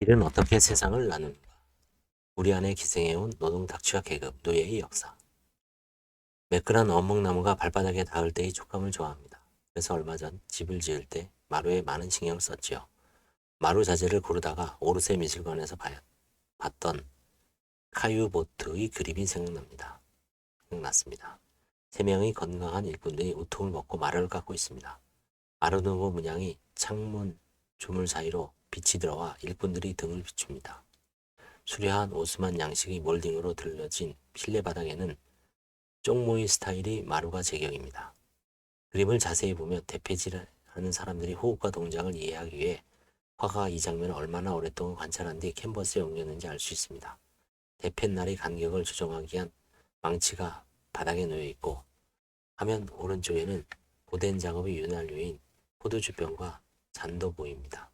길은 어떻게 세상을 나누는가? 우리 안에 기생해온 노동 탁취와 계급, 노예의 역사. 매끈한 어묵나무가 발바닥에 닿을 때의 촉감을 좋아합니다. 그래서 얼마 전 집을 지을 때 마루에 많은 신경을 썼지요. 마루 자재를 고르다가 오르세 미술관에서 봤던 카유보트의 그림이 생각났습니다. 세 명의 건강한 일꾼들이 우통을 먹고 마루를 깎고 있습니다. 아르누보 문양이 창문 주물 사이로 빛이 들어와 일꾼들이 등을 비춥니다. 수려한 오스만 양식의 몰딩으로 들려진 실내 바닥에는 쪽모이 스타일이 마루가 제격입니다. 그림을 자세히 보면 대패질하는 사람들이 호흡과 동작을 이해하기 위해 화가가 이 장면을 얼마나 오랫동안 관찰한 뒤 캔버스에 옮겼는지 알 수 있습니다. 대패날의 간격을 조정하기 위한 망치가 바닥에 놓여 있고 화면 오른쪽에는 고된 작업의 윤활유인 포도주병과 잔도 보입니다.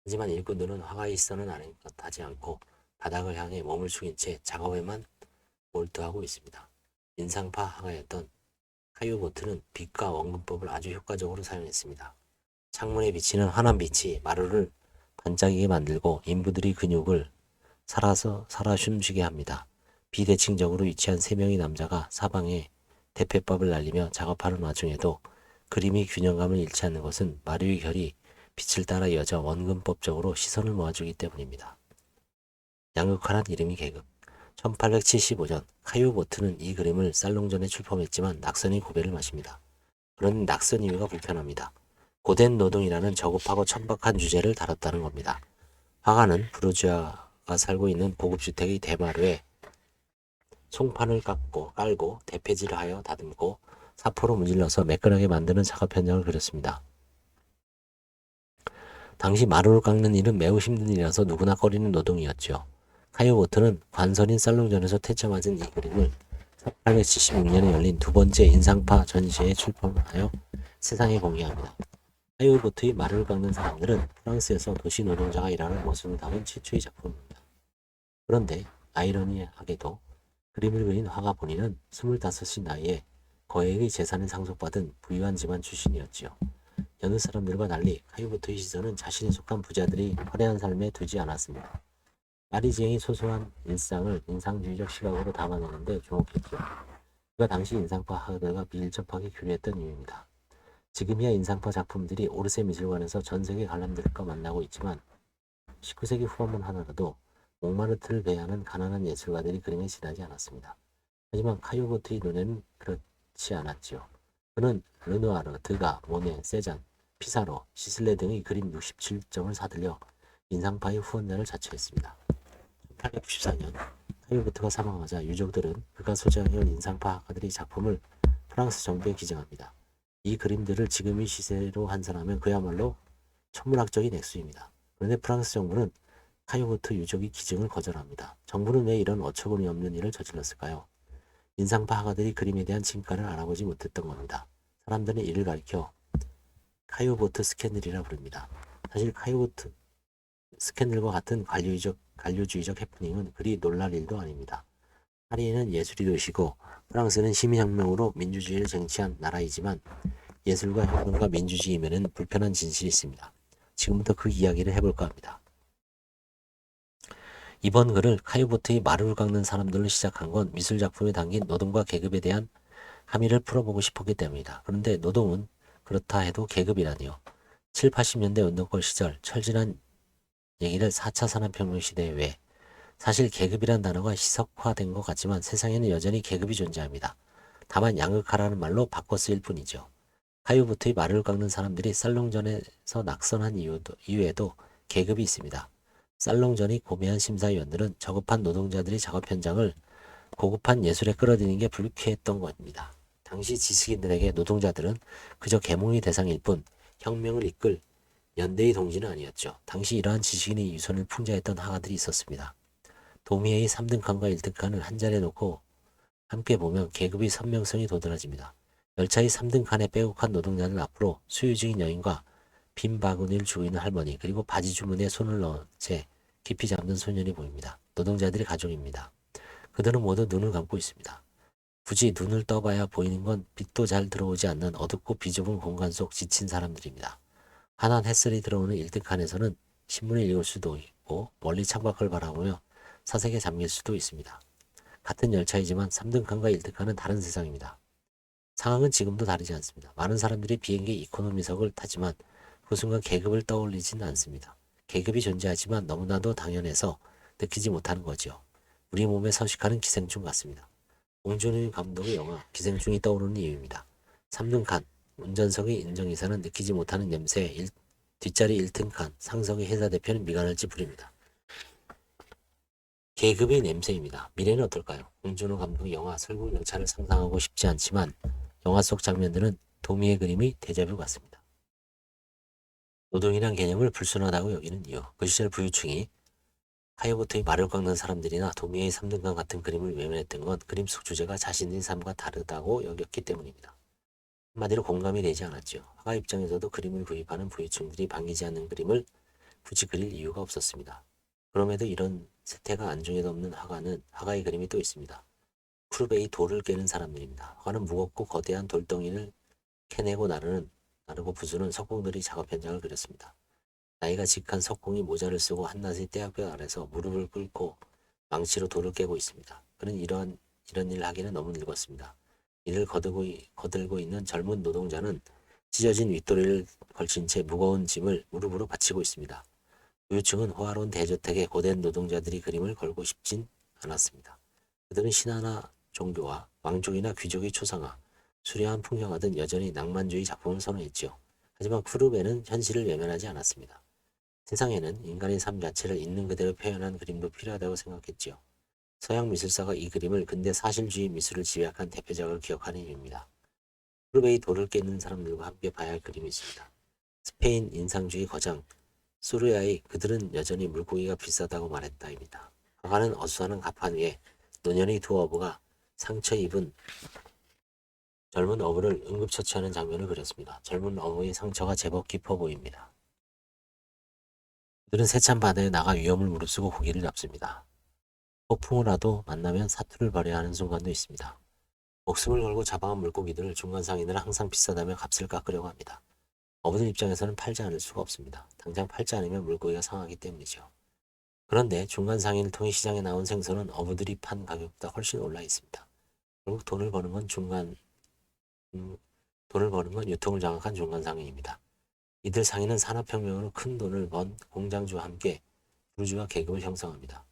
하지만 일꾼들은 화가의 시선은 아랑곳하지 않고 바닥을 향해 몸을 숙인 채 작업에만 몰두하고 있습니다. 인상파 화가였던 카유보트는 빛과 원근법을 아주 효과적으로 사용했습니다. 창문에 비치는 환한 빛이 마루를 반짝이게 만들고 인부들의 근육을 살아 숨쉬게 합니다. 비대칭적으로 위치한 세 명의 남자가 사방에 대패법을 날리며 작업하는 와중에도 그림이 균형감을 잃지 않는 것은 마루의 결이 빛을 따라 이어져 원근법적으로 시선을 모아주기 때문입니다. 양극화란 이름이 계급. 1875년 카유보트는 이 그림을 살롱전에 출품했지만 낙선이 고배를 마십니다. 그런 낙선 이유가 불편합니다. 고된 노동이라는 저급하고 천박한 주제를 다뤘다는 겁니다. 화가는 부르주아가 살고 있는 고급주택의 대마루에 송판을 깔고 대패질을 하여 다듬고 사포로 문질러서 매끈하게 만드는 작업 현장을 그렸습니다. 당시 마루를 깎는 일은 매우 힘든 일이라서 누구나 꺼리는 노동이었죠. 카유보트는 관선인 살롱전에서 퇴짜맞은 이 그림을 1876년에 열린 두 번째 인상파 전시회에 출품하여 세상에 공개합니다. 카유보트의 마루를 깎는 사람들은 프랑스에서 도시 노동자가 일하는 모습을 담은 최초의 작품입니다. 그런데 아이러니하게도 그림을 그린 화가 본인은 25의 나이에 거액의 재산을 상속받은 부유한 집안 출신이었지요. 여느 사람들과 달리 카유보트의 시선은 자신에 속한 부자들이 화려한 삶에 두지 않았습니다. 파리지앵의 소소한 일상을 인상주의적 시각으로 담아내는데 주목했죠. 그가 당시 인상파 화가들과 밀접하게 교류했던 이유입니다. 지금이야 인상파 작품들이 오르세 미술관에서 전 세계 관람들과 만나고 있지만 19세기 후반만 하더라도 몽마르트를 배회하는 가난한 예술가들이 그림에 지나지 않았습니다. 하지만 카유보트의 눈에는 그렇지 않았지요. 그는 르누아르, 드가, 모네, 세잔, 피사로, 시슬레 등의 그림 67점을 사들여 인상파의 후원자를 자처했습니다. 1894년 카유보트가 사망하자 유족들은 그가 소장해온 인상파 화가들의 작품을 프랑스 정부에 기증합니다. 이 그림들을 지금의 시세로 환산하면 그야말로 천문학적인 액수입니다. 그런데 프랑스 정부는 카유보트 유족의 기증을 거절합니다. 정부는 왜 이런 어처구니 없는 일을 저질렀을까요? 인상파 화가들이 그림에 대한 진가를 알아보지 못했던 겁니다. 사람들은 이를 가리켜 카유보트 스캔들이라 부릅니다. 사실 카유보트 스캔들과 같은 관료주의적 해프닝은 그리 놀랄 일도 아닙니다. 파리는 예술의 도시고 프랑스는 시민혁명으로 민주주의를 쟁취한 나라이지만 예술과 혁명과 민주주의면은 불편한 진실이 있습니다. 지금부터 그 이야기를 해볼까 합니다. 이번 글을 카유보트의 마루를 깎는 사람들로 시작한 건 미술작품에 담긴 노동과 계급에 대한 함의를 풀어보고 싶었기 때문이다. 그런데 노동은 그렇다 해도 계급이라니요. 7, 80년대 운동권 시절 철진한 얘기를 4차 산업혁명 시대에 왜 사실 계급이란 단어가 희석화된 것 같지만 세상에는 여전히 계급이 존재합니다. 다만 양극화라는 말로 바꿔 쓰일 뿐이죠. 카유보트의 마루를 깎는 사람들이 살롱전에서 낙선한 이유에도 계급이 있습니다. 살롱전의 고매한 심사위원들은 저급한 노동자들의 작업 현장을 고급한 예술에 끌어들이는 게 불쾌했던 것입니다. 당시 지식인들에게 노동자들은 그저 계몽의 대상일 뿐 혁명을 이끌 연대의 동지는 아니었죠. 당시 이러한 지식인의 유선을 풍자했던 화가들이 있었습니다. 도미에의 3등칸과 1등칸을 한 자리에 놓고 함께 보면 계급의 선명성이 도드라집니다. 열차의 3등칸에 빼곡한 노동자들 앞으로 수유 중인 여인과 빈 바구니를 주고 있는 할머니 그리고 바지 주머니에 손을 넣은 채 깊이 잠든 소년이 보입니다. 노동자들의 가족입니다. 그들은 모두 눈을 감고 있습니다. 굳이 눈을 떠봐야 보이는 건 빛도 잘 들어오지 않는 어둡고 비좁은 공간 속 지친 사람들입니다. 환한 햇살이 들어오는 1등칸에서는 신문을 읽을 수도 닫고 멀리 창밖을 바라보며 사색에 잠길 수도 있습니다. 같은 열차이지만 3등칸과 1등칸은 다른 세상입니다. 상황은 지금도 다르지 않습니다. 많은 사람들이 비행기 이코노미석을 타지만 그 순간 계급을 떠올리지는 않습니다. 계급이 존재하지만 너무나도 당연해서 느끼지 못하는 거죠. 우리 몸에 서식하는 기생충 같습니다. 봉준호 감독의 영화 기생충이 떠오르는 이유입니다. 3등칸 운전석의 운전기사는 느끼지 못하는 냄새에 뒷자리 1등칸 상석의 회사 대표는 미간을 찌푸립니다. 계급의 냄새입니다. 미래는 어떨까요? 봉준호 감독의 영화 설국 열차를 상상하고 싶지 않지만 영화 속 장면들은 도미의 그림이 데자뷰 같습니다. 노동이란 개념을 불순하다고 여기는 이유. 그 시절 부유층이 하이보트의 말을 깎는 사람들이나 도미의 3등간 같은 그림을 외면했던 건 그림 속 주제가 자신의 삶과 다르다고 여겼기 때문입니다. 한마디로 공감이 되지 않았죠. 화가 입장에서도 그림을 구입하는 부유층들이 반기지 않는 그림을 굳이 그릴 이유가 없었습니다. 그럼에도 이런 세태가 안중에도 없는 화가의 그림이 또 있습니다. 푸르베이 돌을 깨는 사람들입니다. 화가는 무겁고 거대한 돌덩이를 캐내고 나르고 부수는 석공들이 작업 현장을 그렸습니다. 나이가 직한 석공이 모자를 쓰고 한낮의 떼약볕 아래서 무릎을 꿇고 망치로 돌을 깨고 있습니다. 그는 이런 일을 하기는 너무 늙었습니다. 이를 거들고 있는 젊은 노동자는 찢어진 윗도리를 걸친 채 무거운 짐을 무릎으로 받치고 있습니다. 부유층은 호화로운 대저택에 고된 노동자들이 그림을 걸고 싶진 않았습니다. 그들은 신화나 종교와 왕족이나 귀족의 초상화, 수려한 풍경하듯 여전히 낭만주의 작품을 선호했지요. 하지만 쿠르베는 현실을 외면하지 않았습니다. 세상에는 인간의 삶 자체를 있는 그대로 표현한 그림도 필요하다고 생각했지요. 서양 미술사가 이 그림을 근대 사실주의 미술을 집약한 대표작을 기억하는 이유입니다. 쿠르베의 돌을 깨는 사람들과 함께 봐야 할 그림이 있습니다. 스페인 인상주의 거장 수르야의 그들은 여전히 물고기가 비싸다고 말했다입니다. 화가는 어수선한 갑판 위에 노년의 두 어부가 상처 입은 젊은 어부를 응급처치하는 장면을 그렸습니다. 젊은 어부의 상처가 제법 깊어 보입니다. 그들은 세찬 바다에 나가 위험을 무릅쓰고 고기를 잡습니다. 폭풍우라도 만나면 사투를 벌여야 하는 순간도 있습니다. 목숨을 걸고 잡아온 물고기들을 중간 상인은 항상 비싸다며 값을 깎으려고 합니다. 어부들 입장에서는 팔지 않을 수가 없습니다. 당장 팔지 않으면 물고기가 상하기 때문이죠. 그런데 중간 상인을 통해 시장에 나온 생선은 어부들이 판 가격보다 훨씬 올라 있습니다. 결국 돈을 버는 건 유통을 장악한 중간 상인입니다. 이들 상인은 산업혁명으로 큰 돈을 번 공장주와 함께 부르주아 계급을 형성합니다.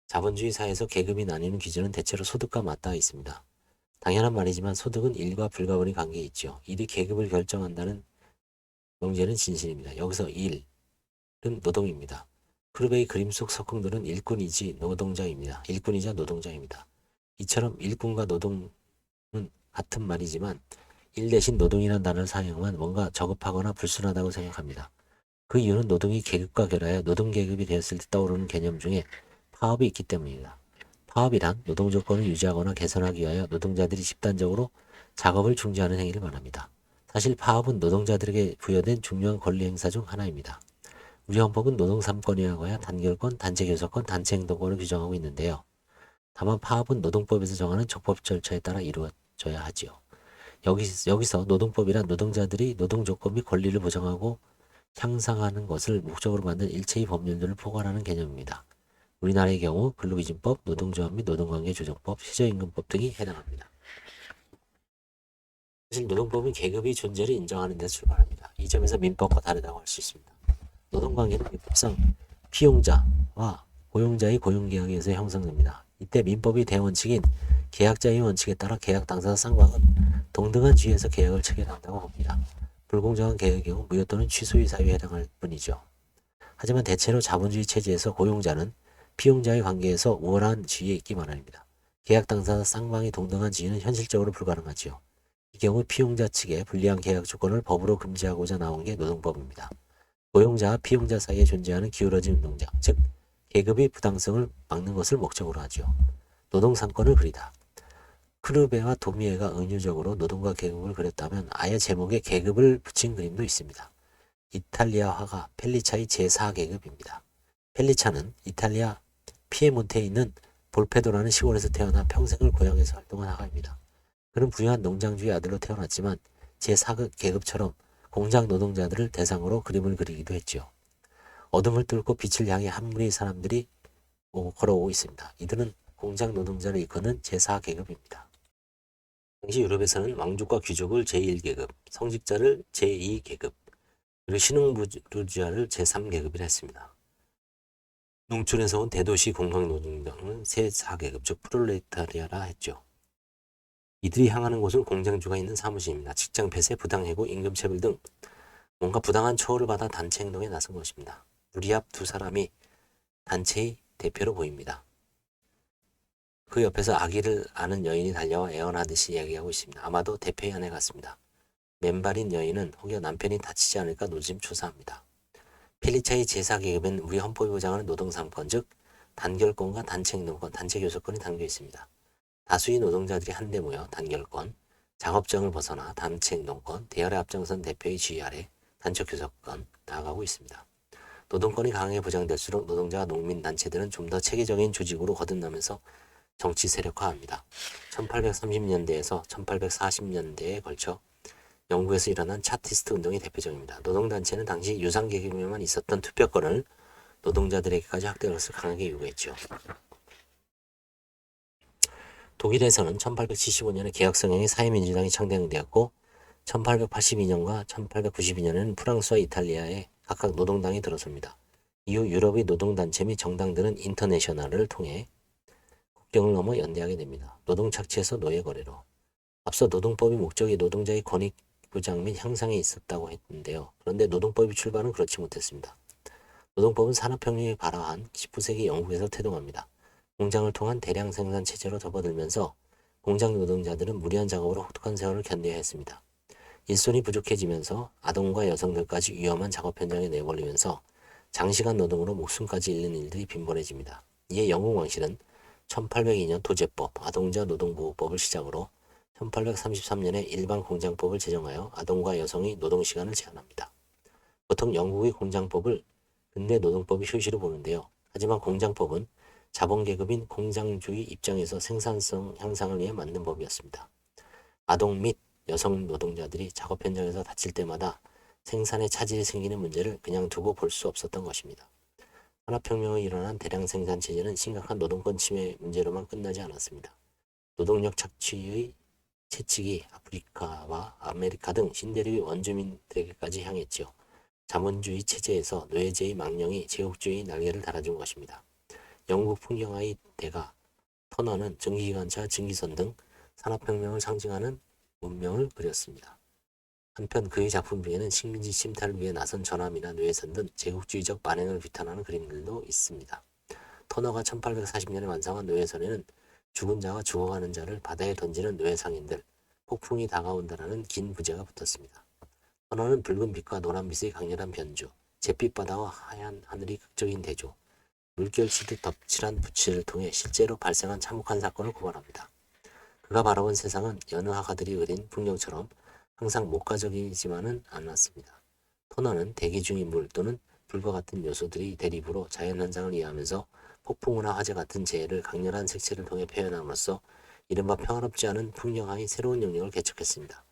자본주의 사회에서 계급이 나뉘는 기준은 대체로 소득과 맞닿아 있습니다. 당연한 말이지만 소득은 일과 불가분의 관계에 있죠. 일이 계급을 결정한다는 명제는 진실입니다. 여기서 일은 노동입니다. 쿠르베의 그림 속 석궁들은 일꾼이지 노동자입니다. 일꾼이자 노동자입니다. 이처럼 일꾼과 노동은 같은 말이지만 일 대신 노동이라는 단어를 사용하면 뭔가 저급하거나 불순하다고 생각합니다. 그 이유는 노동이 계급과 결하여 노동계급이 되었을 때 떠오르는 개념 중에 파업이 있기 때문입니다. 파업이란 노동 조건을 유지하거나 개선하기 위하여 노동자들이 집단적으로 작업을 중지하는 행위를 말합니다. 사실 파업은 노동자들에게 부여된 중요한 권리 행사 중 하나입니다. 우리 헌법은 노동 3권이라고 하여 단결권, 단체교섭권, 단체행동권을 규정하고 있는데요. 다만 파업은 노동법에서 정하는 적법 절차에 따라 이루어져야 하지요. 여기서 노동법이란 노동자들이 노동 조건 및 권리를 보장하고 향상하는 것을 목적으로 만든 일체의 법률들을 포괄하는 개념입니다. 우리나라의 경우 근로기준법, 노동조합 및 노동관계조정법, 최저임금법 등이 해당합니다. 사실 노동법은 계급의 존재를 인정하는 데서 출발합니다. 이 점에서 민법과 다르다고 할 수 있습니다. 노동관계는 민법상 피용자와 고용자의 고용계약에 의해서 형성됩니다. 이때 민법의 대원칙인 계약자의 원칙에 따라 계약 당사자 쌍방은 동등한 지위에서 계약을 체결한다고 봅니다. 불공정한 계약의 경우 무효 또는 취소의 사유에 해당할 뿐이죠. 하지만 대체로 자본주의 체제에서 고용자는 피용자의 관계에서 우월한 지위에 있기 마련입니다. 계약 당사자 쌍방이 동등한 지위는 현실적으로 불가능하지요. 이 경우 피용자 측에 불리한 계약 조건을 법으로 금지하고자 나온 게 노동법입니다. 고용자와 피용자 사이에 존재하는 기울어진 운동장, 즉 계급의 부당성을 막는 것을 목적으로 하죠. 노동상권을 그리다. 크루베와 도미에가 은유적으로 노동과 계급을 그렸다면 아예 제목에 계급을 붙인 그림도 있습니다. 이탈리아 화가 펠리차의 제4계급입니다. 펠리차는 이탈리아 피에몬테에 있는 볼페도라는 시골에서 태어나 평생을 고향에서 활동한 화가입니다. 그는 부유한 농장주의 아들로 태어났지만 제4계급처럼 공장 노동자들을 대상으로 그림을 그리기도 했죠. 어둠을 뚫고 빛을 향해 한 무리의 사람들이 걸어오고 있습니다. 이들은 공장 노동자를 일컫는 제4계급입니다. 당시 유럽에서는 왕족과 귀족을 제1계급, 성직자를 제2계급, 그리고 신흥부르주아를 제3계급이라 했습니다. 농촌에서 온 대도시 공황노동자는 제4계급, 즉 프롤레타리아라 했죠. 이들이 향하는 곳은 공장주가 있는 사무실입니다. 직장 폐쇄, 부당해고, 임금체불 등 뭔가 부당한 처우를 받아 단체 행동에 나선 것입니다. 우리 앞 두 사람이 단체의 대표로 보입니다. 그 옆에서 아기를 아는 여인이 달려와 애원하듯이 이야기하고 있습니다. 아마도 대표의 아내 같습니다. 맨발인 여인은 혹여 남편이 다치지 않을까 노심초사합니다. 필리차의 제4계급엔 우리 헌법이 보장하는 노동상권, 즉 단결권과 단체행동권, 단체교섭권이 담겨 있습니다. 다수의 노동자들이 한데 모여 단결권, 작업장을 벗어나 단체행동권, 대열에 앞장선 대표의 지휘 아래 단체교섭권 나아가고 있습니다. 노동권이 강하게 보장될수록 노동자와 농민단체들은 좀 더 체계적인 조직으로 거듭나면서 정치 세력화합니다. 1830년대에서 1840년대에 걸쳐 영국에서 일어난 차티스트 운동이 대표적입니다. 노동단체는 당시 유상계급에만 있었던 투표권을 노동자들에게까지 확대할 것을 강하게 요구했죠. 독일에서는 1875년에 개혁성향의 사회민주당이 창당되었고 1882년과 1892년에는 프랑스와 이탈리아에 각각 노동당이 들어섭니다. 이후 유럽의 노동단체 및 정당들은 인터내셔널을 통해 국경을 넘어 연대하게 됩니다. 노동 착취에서 노예 거래로. 앞서 노동법이 목적이 노동자의 권익 보장 및 향상에 있었다고 했는데요. 그런데 노동법의 출발은 그렇지 못했습니다. 노동법은 산업혁명에 발화한 19세기 영국에서 태동합니다. 공장을 통한 대량 생산 체제로 접어들면서 공장 노동자들은 무리한 작업으로 혹독한 세월을 견뎌야 했습니다. 일손이 부족해지면서 아동과 여성들까지 위험한 작업 현장에 내몰리면서 장시간 노동으로 목숨까지 잃는 일들이 빈번해집니다. 이에 영국 왕실은 1802년 도제법, 아동자 노동보호법을 시작으로 1833년에 일반 공장법을 제정하여 아동과 여성의 노동시간을 제한합니다. 보통 영국의 공장법을 근대 노동법이 효시로 보는데요. 하지만 공장법은 자본계급인 공장주의 입장에서 생산성 향상을 위해 만든 법이었습니다. 아동 및 여성 노동자들이 작업 현장에서 다칠 때마다 생산에 차질이 생기는 문제를 그냥 두고 볼 수 없었던 것입니다. 산업혁명에 일어난 대량 생산 체제는 심각한 노동권 침해 문제로만 끝나지 않았습니다. 노동력 착취의 채찍이 아프리카와 아메리카 등 신대륙의 원주민들에게까지 향했지요. 자본주의 체제에서 노예제의 망령이 제국주의의 날개를 달아준 것입니다. 영국 풍경화의 대가 터너는 전기기관차, 증기선 등 산업혁명을 상징하는 문명을 그렸습니다. 한편 그의 작품 중에는 식민지 침탈을 위해 나선 전함이나 노예선 등 제국주의적 만행을 비탄하는 그림들도 있습니다. 터너가 1840년에 완성한 노예선에는 죽은 자와 죽어가는 자를 바다에 던지는 노예상인들, 폭풍이 다가온다라는 긴 부제가 붙었습니다. 터너는 붉은 빛과 노란 빛의 강렬한 변주, 잿빛 바다와 하얀 하늘이 극적인 대조, 물결치듯 덕칠한 붓을 통해 실제로 발생한 참혹한 사건을 고발합니다. 그가 바라본 세상은 여느 화가들이 그린 풍경처럼 항상 목가적이지만은 않았습니다. 터너는 대기 중인 물 또는 불과 같은 요소들이 대립으로 자연 현상을 이해하면서 폭풍우나 화재 같은 재해를 강렬한 색채를 통해 표현함으로써 이른바 평화롭지 않은 풍경화의 새로운 영역을 개척했습니다.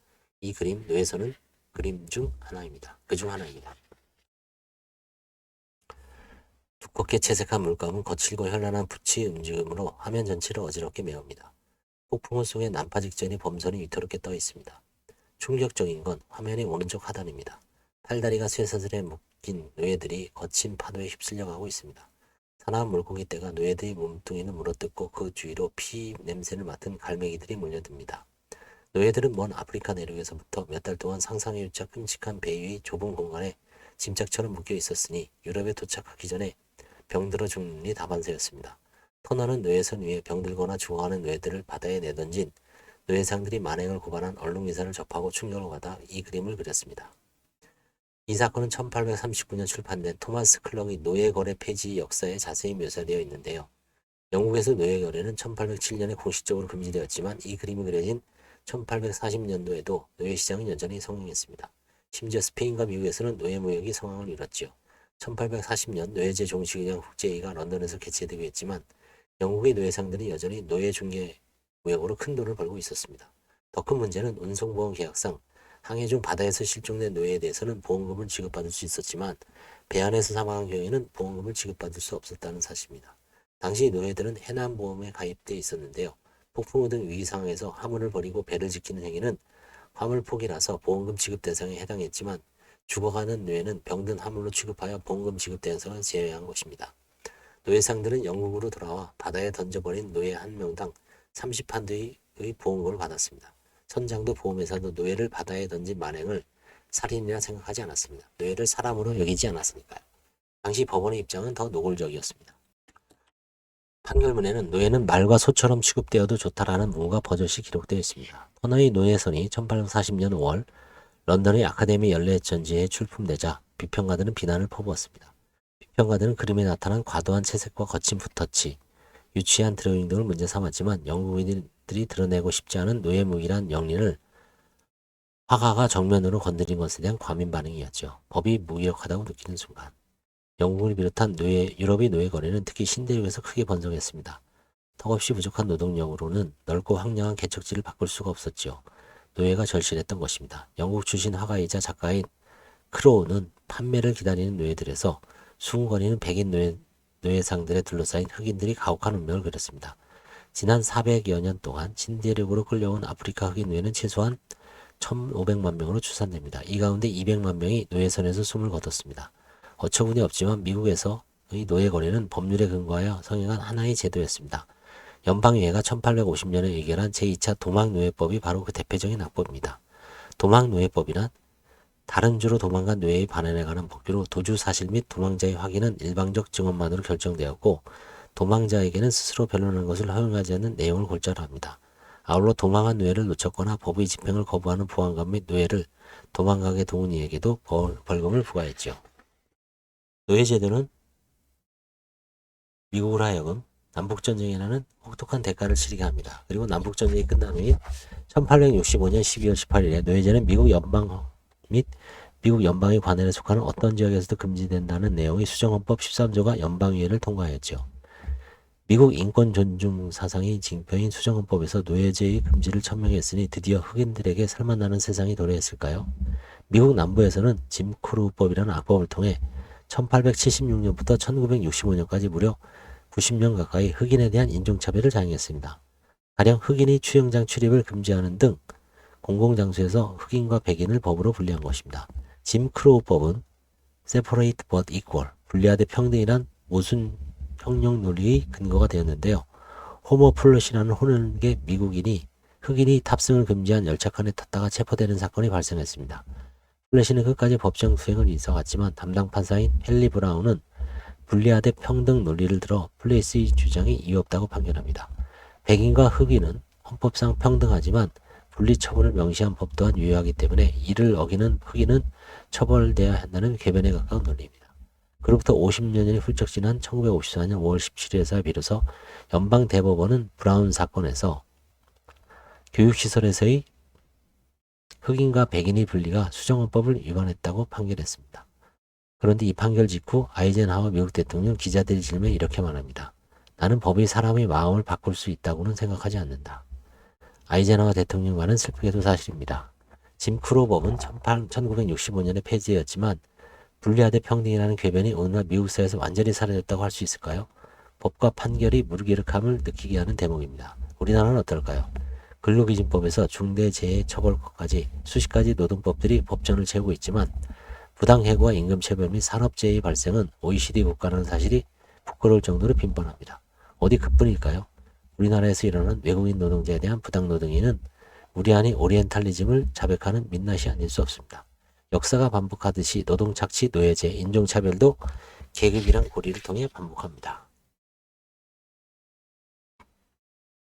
이 그림, 노예선은 그림 중 하나입니다. 그중 하나입니다. 두껍게 채색한 물감은 거칠고 현란한 붓의 움직임으로 화면 전체를 어지럽게 메웁니다. 폭풍우 속에 난파 직전의 범선이 위태롭게 떠 있습니다. 충격적인 건 화면의 오른쪽 하단입니다. 팔다리가 쇠사슬에 묶인 노예들이 거친 파도에 휩쓸려 가고 있습니다. 사나운 물고기 떼가 노예들의 몸뚱이를 물어뜯고 그 주위로 피 냄새를 맡은 갈매기들이 몰려듭니다. 노예들은 먼 아프리카 내륙에서부터 몇 달 동안 상상에조차 끔찍한 배 위의 좁은 공간에 짐짝처럼 묶여 있었으니 유럽에 도착하기 전에 병들어 죽는 일이 다반사였습니다. 터너는 노예선 위에 병들거나 죽어가는 노예들을 바다에 내던진 노예상들이 만행을 고발한 언론기사를 접하고 충격을 받아 이 그림을 그렸습니다. 이 사건은 1839년 출판된 토마스 클럭의 노예거래 폐지 역사에 자세히 묘사되어 있는데요. 영국에서 노예거래는 1807년에 공식적으로 금지되었지만 이 그림이 그려진 1840년도에도 노예시장은 여전히 성행했습니다. 심지어 스페인과 미국에서는 노예무역이 성황을 이뤘지요. 1840년 노예제 종식의장 국제회의가 런던에서 개최되기도 했지만 영국의 노예상들은 여전히 노예 중개 무역으로 큰 돈을 벌고 있었습니다. 더 큰 문제는 운송보험 계약상 항해 중 바다에서 실종된 노예에 대해서는 보험금을 지급받을 수 있었지만 배 안에서 사망한 경우에는 보험금을 지급받을 수 없었다는 사실입니다. 당시 노예들은 해난보험에 가입돼 있었는데요. 폭풍우 등 위기 상황에서 화물을 버리고 배를 지키는 행위는 화물 포기라서 보험금 지급 대상에 해당했지만 죽어가는 노예는 병든 화물로 취급하여 보험금 지급 대상을 제외한 것입니다. 노예상들은 영국으로 돌아와 바다에 던져버린 노예 한 명당 30판드의 보험금을 받았습니다. 선장도 보험회사도 노예를 바다에 던진 만행을 살인이라 생각하지 않았습니다. 노예를 사람으로 여기지 않았으니까요. 당시 법원의 입장은 더 노골적이었습니다. 판결문에는 노예는 말과 소처럼 취급되어도 좋다라는 문구가 버젓이 기록되어 있습니다. 터너의 노예선이 1840년 5월 런던의 아카데미 연례전지에 출품되자 비평가들은 비난을 퍼부었습니다. 비평가들은 그림에 나타난 과도한 채색과 거친 붓터치, 유치한 드로잉 등을 문제 삼았지만 영국인들이 드러내고 싶지 않은 노예 무기란 영린을 화가가 정면으로 건드린 것에 대한 과민 반응이었죠. 법이 무기력하다고 느끼는 순간 영국을 비롯한 유럽의 노예 거래는 특히 신대륙에서 크게 번성했습니다. 턱없이 부족한 노동력으로는 넓고 황량한 개척지를 바꿀 수가 없었지요. 노예가 절실했던 것입니다. 영국 출신 화가이자 작가인 크로우는 판매를 기다리는 노예들에서 수군거리는 백인 노예상들에 둘러싸인 흑인들이 가혹한 운명을 그렸습니다. 지난 400여 년 동안 신대륙으로 끌려온 아프리카 흑인 노예는 최소한 1,500만 명으로 추산됩니다. 이 가운데 200만 명이 노예선에서 숨을 거뒀습니다. 어처구니 없지만 미국에서의 노예 거래는 법률에 근거하여 성행한 하나의 제도였습니다. 연방의회가 1850년에 의결한 제2차 도망노예법이 바로 그 대표적인 악법입니다. 도망노예법이란 다른 주로 도망간 노예의 반환에 관한 법규로 도주 사실 및 도망자의 확인은 일방적 증언만으로 결정되었고 도망자에게는 스스로 변론하는 것을 허용하지 않는 내용을 골자로 합니다. 아울러 도망한 노예를 놓쳤거나 법의 집행을 거부하는 보안관 및 노예를 도망가게 도운 이에게도 벌금을 부과했죠. 노예제도는 미국으로 하여금 남북전쟁이라는 혹독한 대가를 치르게 합니다. 그리고 남북전쟁이 끝난 후인 1865년 12월 18일에 노예제는 미국 연방 및 미국 연방의 관할에 속하는 어떤 지역에서도 금지된다는 내용의 수정헌법 13조가 연방의회를 통과하였죠. 미국 인권 존중 사상의 징표인 수정헌법에서 노예제의 금지를 천명했으니 드디어 흑인들에게 살만나는 세상이 도래했을까요? 미국 남부에서는 짐 크루법이라는 악법을 통해 1876년부터 1965년까지 무려 90년 가까이 흑인에 대한 인종차별을 자행했습니다. 가령 흑인의 추영장 출입을 금지하는 등 공공장소에서 흑인과 백인을 법으로 분리한 것입니다. 짐 크로우법은 separate but equal, 분리하되 평등이란 모순 형용 논리의 근거가 되었는데요. 호모 플롯이라는 호능계 미국인이 흑인이 탑승을 금지한 열차칸에 탔다가 체포되는 사건이 발생했습니다. 플래시는 끝까지 법정 수행을 이어갔지만 담당 판사인 헨리 브라운은 분리하되 평등 논리를 들어 플래시의 주장이 이유 없다고 판결합니다. 백인과 흑인은 헌법상 평등하지만 분리처벌을 명시한 법 또한 유효하기 때문에 이를 어기는 흑인은 처벌돼야 한다는 궤변에 가까운 논리입니다. 그로부터 50년이 훌쩍 지난 1954년 5월 17일에서 비로소 연방대법원은 브라운 사건에서 교육시설에서의 흑인과 백인의 분리가 수정헌법을 위반했다고 판결했습니다. 그런데 이 판결 직후 아이젠하워 미국 대통령 기자들의 질문에 이렇게 말합니다. 나는 법이 사람의 마음을 바꿀 수 있다고는 생각하지 않는다. 아이젠하워 대통령과는 슬프게도 사실입니다. 짐 크로 법은 1965년에 폐지되었지만 분리하되 평등이라는 궤변이 오늘날 미국 사회에서 완전히 사라졌다고 할 수 있을까요? 법과 판결이 무기력함을 느끼게 하는 대목입니다. 우리나라는 어떨까요? 근로기준법에서 중대재해처벌법까지 수십 가지 노동법들이 법전을 채우고 있지만 부당해고와 임금체벌 및 산업재해의 발생은 OECD 국가라는 사실이 부끄러울 정도로 빈번합니다. 어디 그뿐일까요? 우리나라에서 일어나는 외국인 노동자에 대한 부당노동행위는 우리 안의 오리엔탈리즘을 자백하는 민낯이 아닐 수 없습니다. 역사가 반복하듯이 노동착취, 노예제, 인종차별도 계급이란 고리를 통해 반복합니다.